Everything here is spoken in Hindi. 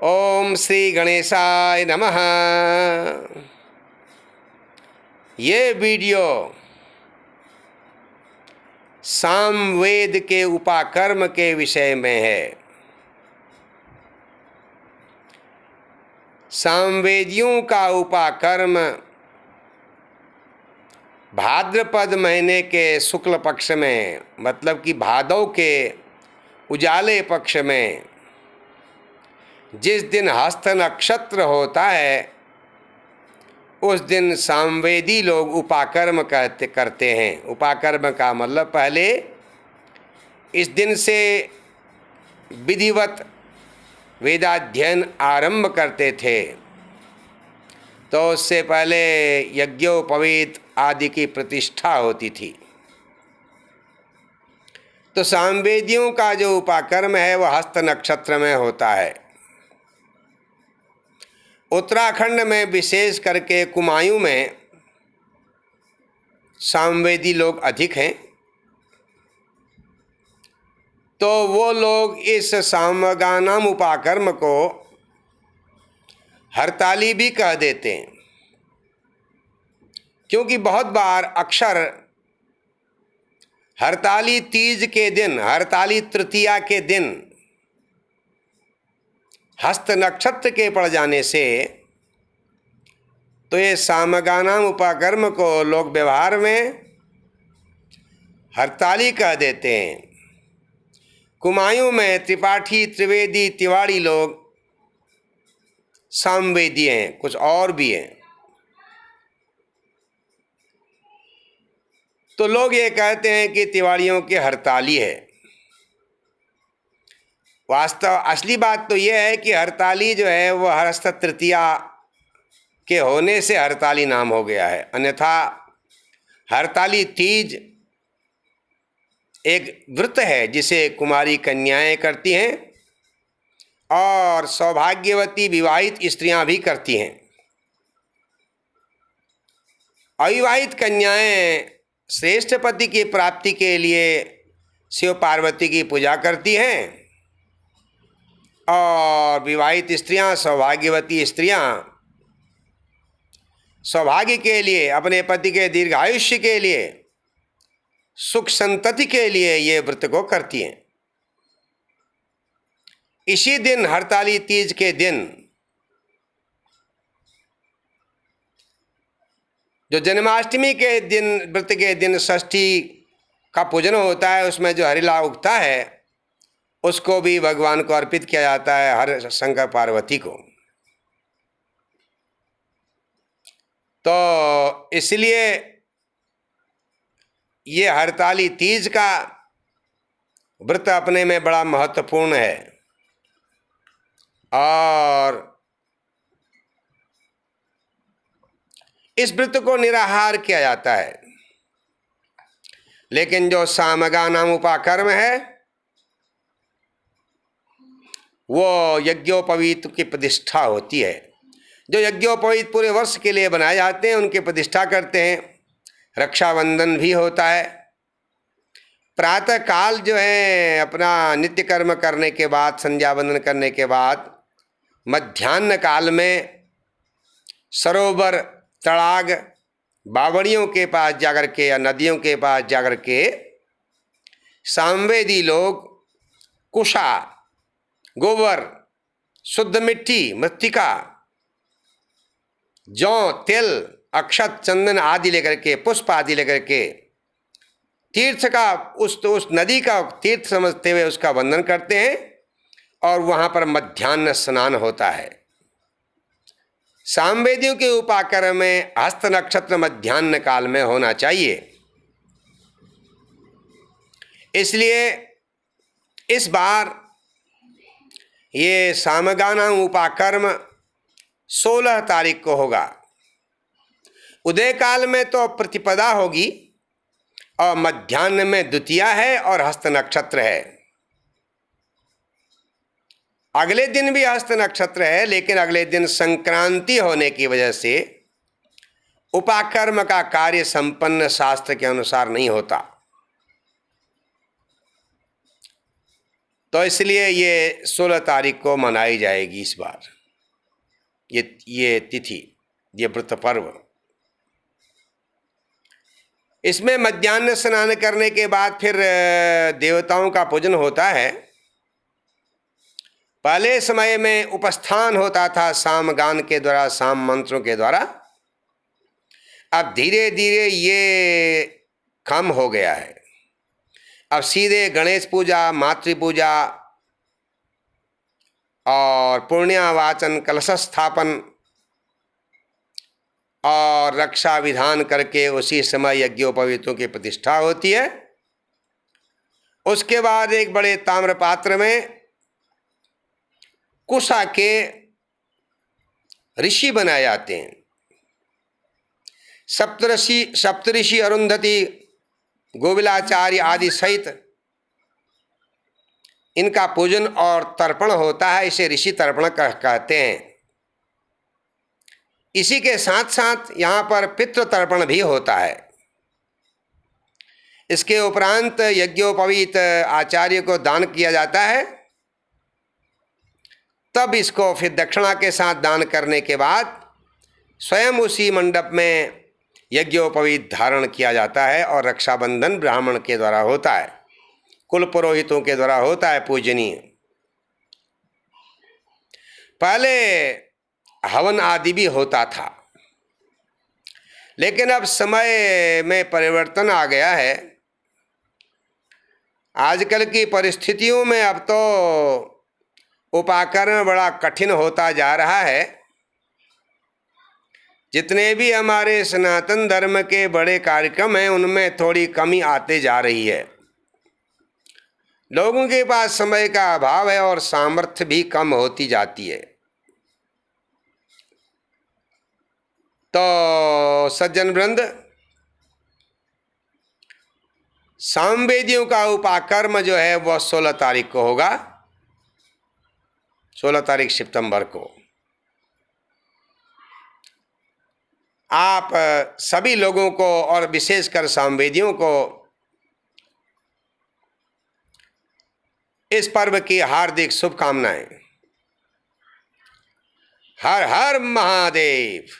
ओम श्री गणेशाय नमः। ये वीडियो सामवेद के उपाकर्म के विषय में है। सामवेदियों का उपाकर्म भाद्रपद महीने के शुक्ल पक्ष में, मतलब कि भादव के उजाले पक्ष में जिस दिन हस्त नक्षत्र होता है उस दिन सामवेदी लोग उपाकर्म करते हैं। उपाकर्म का मतलब पहले इस दिन से विधिवत वेदाध्ययन आरंभ करते थे, तो उससे पहले यज्ञोपवीत आदि की प्रतिष्ठा होती थी। तो सामवेदियों का जो उपाकर्म है वह हस्त नक्षत्र में होता है। उत्तराखंड में विशेष करके कुमायूं में सामवेदी लोग अधिक हैं, तो वो लोग इस सामगानाम उपाकर्म को हरताली भी कह देते हैं, क्योंकि बहुत बार अक्सर हरताली तीज के दिन, हरताली तृतीया के दिन हस्त नक्षत्र के पड़ जाने से तो ये सामगानाम उपाकर्म को लोग व्यवहार में हरताली कह देते हैं। कुमायूं में त्रिपाठी, त्रिवेदी, तिवाड़ी लोग सामवेदी हैं, कुछ और भी हैं। तो लोग ये कहते हैं कि तिवाड़ियों की हरताली है। वास्तव असली बात तो यह है कि हरताली जो है वह हस्त तृतीया के होने से हरताली नाम हो गया है। अन्यथा हरताली तीज एक व्रत है जिसे कुमारी कन्याएं करती हैं और सौभाग्यवती विवाहित स्त्रियां भी करती हैं। अविवाहित कन्याएं श्रेष्ठ पति की प्राप्ति के लिए शिव पार्वती की पूजा करती हैं और विवाहित स्त्रियां, सौभाग्यवती स्त्रियां सौभाग्य के लिए, अपने पति के दीर्घायुष्य के लिए, सुख संतति के लिए ये व्रत को करती हैं। इसी दिन, हरताली तीज के दिन, जो जन्माष्टमी के दिन, व्रत के दिन षष्ठी का पूजन होता है, उसमें जो हरिला उगता है उसको भी भगवान को अर्पित किया जाता है, हर शंकर पार्वती को। तो इसलिए ये हरताली तीज का व्रत अपने में बड़ा महत्वपूर्ण है और इस व्रत को निराहार किया जाता है। लेकिन जो सामगानाम उपाकर्म है वो यज्ञोपवीत की प्रतिष्ठा होती है। जो यज्ञोपवीत पूरे वर्ष के लिए बनाए जाते हैं उनकी प्रतिष्ठा करते हैं। रक्षाबंधन भी होता है। प्रातः काल जो है अपना नित्य कर्म करने के बाद, संध्या वंदन करने के बाद, मध्याह्न काल में सरोवर, तड़ाग, बावड़ियों के पास जाकर के या नदियों के पास जाकर के सामवेदी लोग कुशा, गोबर, शुद्ध मिट्टी, मृत्तिका, जौ, तिल, अक्षत, चंदन आदि लेकर के, पुष्प आदि लेकर के तीर्थ का, उस नदी का तीर्थ समझते हुए उसका वंदन करते हैं और वहाँ पर मध्याह्न स्नान होता है। सामवेदियों के उपाकर्म में हस्त नक्षत्र मध्याह्न काल में होना चाहिए। इसलिए इस बार ये सामगानाम उपाकर्म 16 तारीख को होगा। उदय काल में तो प्रतिपदा होगी और मध्याह्न में द्वितीया है और हस्त नक्षत्र है। अगले दिन भी हस्त नक्षत्र है, लेकिन अगले दिन संक्रांति होने की वजह से उपाकर्म का कार्य संपन्न शास्त्र के अनुसार नहीं होता। तो इसलिए ये 16 तारीख को मनाई जाएगी इस बार ये तिथि, ये व्रत पर्व। इसमें मध्याह्न स्नान करने के बाद फिर देवताओं का पूजन होता है। पहले समय में उपस्थान होता था साम गान के द्वारा, साम मंत्रों के द्वारा। अब धीरे धीरे ये कम हो गया है। अब सीधे गणेश पूजा, मातृ पूजा और पुण्यावाचन, कलश स्थापन और रक्षा विधान करके उसी समय यज्ञोपवीतों की प्रतिष्ठा होती है। उसके बाद एक बड़े ताम्र पात्र में कुशा के ऋषि बनाए जाते हैं। सप्तऋषि अरुंधति, गोविलाचार्य आदि सहित इनका पूजन और तर्पण होता है। इसे ऋषि तर्पण कहते हैं। इसी के साथ साथ यहाँ पर पितृ तर्पण भी होता है। इसके उपरांत यज्ञोपवीत आचार्य को दान किया जाता है। तब इसको फिर दक्षिणा के साथ दान करने के बाद स्वयं उसी मंडप में यज्ञोपवीत धारण किया जाता है और रक्षाबंधन ब्राह्मण के द्वारा होता है, कुल पुरोहितों के द्वारा होता है, पूजनीय। पहले हवन आदि भी होता था, लेकिन अब समय में परिवर्तन आ गया है। आजकल की परिस्थितियों में अब तो उपाकरण बड़ा कठिन होता जा रहा है। जितने भी हमारे सनातन धर्म के बड़े कार्यक्रम हैं उनमें थोड़ी कमी आते जा रही है। लोगों के पास समय का अभाव है और सामर्थ्य भी कम होती जाती है। तो सज्जन वृंद, सामवेदियों का उपाकर्म जो है वह 16 तारीख को होगा, 16 तारीख सितंबर को। आप सभी लोगों को और विशेषकर सामवेदियों को इस पर्व की हार्दिक शुभकामनाएं। हर हर महादेव।